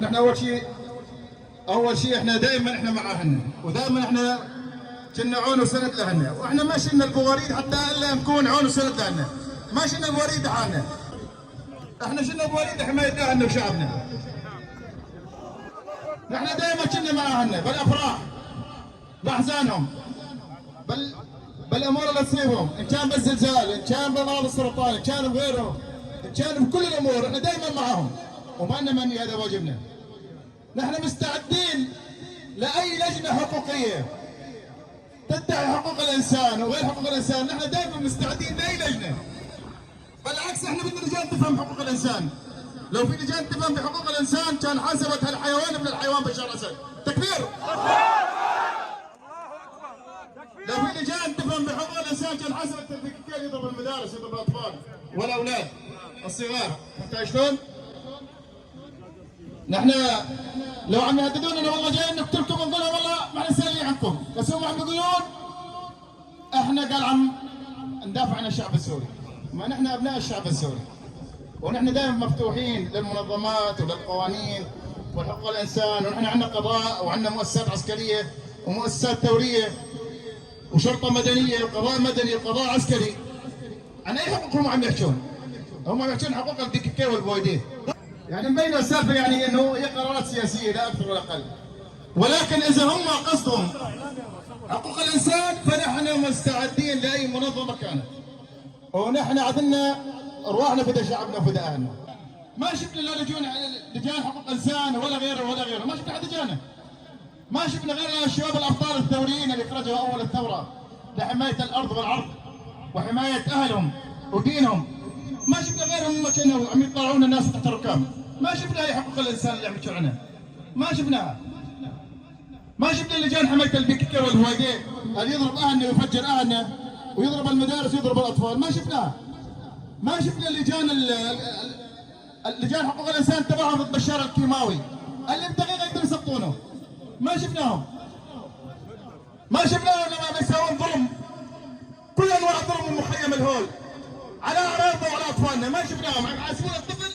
احنا اول شيء احنا دائما احنا مع اهلنا، ودائما احنا كنا عون وسند لاهلنا، واحنا ما شلنا البواريد حتى الا نكون عون وسند لاهلنا، ما شلنا بواريد حالنا. احنا شلنا بواريد حمايه اهلنا وشعبنا. نحن دائما كنا مع اهلنا بالافراح، باحزانهم، بالامور اللي تصيبهم، ان كان بالزلزال، ان كان بمرض السرطان، ان كان بغيره، ان كان بكل الامور، احنا دائما معهم، وما لنا مني، هذا واجبنا. نحن مستعدين لاي لجنه حقوقيه تدعي حقوق الانسان وغير حقوق الانسان، نحن دائما مستعدين لاي لجنه. بالعكس احنا بدنا لجان تفهم حقوق الانسان. لو في لجان تفهم بحقوق الانسان كان حاسبت هالحيوان من الحيوان بشار اسد. تكبير! لو في لجان تفهم بحقوق الانسان كان حاسبت كيف يضرب المدارس، يضرب الاطفال والاولاد الصغار. فهمت شلون؟ نحن لو عم يهددوننا والله جايين نقتلكم ونقول لهم والله ما نسالي عنكم، بس هم عم يقولون احنا قال عم ندافع عن الشعب السوري، ما نحن ابناء الشعب السوري، ونحن دائما مفتوحين للمنظمات وللقوانين وحقوق الانسان، ونحن عندنا قضاء وعندنا مؤسسات عسكريه ومؤسسات ثوريه وشرطه مدنيه وقضاء مدني وقضاء عسكري. عن اي حقوق هم عم يحكون؟ هم عم يحكون حقوق الدككه والبويديه. يعني مبينه السالفه يعني انه هي قرارات سياسيه لا اكثر ولا اقل. ولكن اذا هم قصدهم حقوق الانسان فنحن مستعدين لاي منظمه كانت. ونحن عدلنا ارواحنا فداء شعبنا وفداء اهلنا. ما شفنا لا لجان حقوق انسان ولا غيره ولا غيره، ما شفنا حد جانا. ما شفنا غير الشباب الابطال الثوريين اللي خرجوا اول الثوره لحمايه الارض والعرض وحمايه اهلهم ودينهم. ما شفنا غيرهم كانوا عم يطلعون الناس تحت الركام. ما شفنا اي حقوق الانسان اللي عم يشرعنها. ما شفناها. ما شفنا لجان حمايه البككه والهويديه اللي يضرب اهلنا ويفجر اهلنا ويضرب المدارس ويضرب الاطفال، ما شفناها. ما شفنا لجان حقوق الانسان تبعهم ضد بشار الكيماوي اللي بدقيقه يقدروا يسقطونه. ما شفناهم. ما شفناهم لما بيساوون ظلم، كل انواع الظلم من مخيم الهول على اعراضنا وعلى اطفالنا، ما شفناهم عم يحاسبون الطفل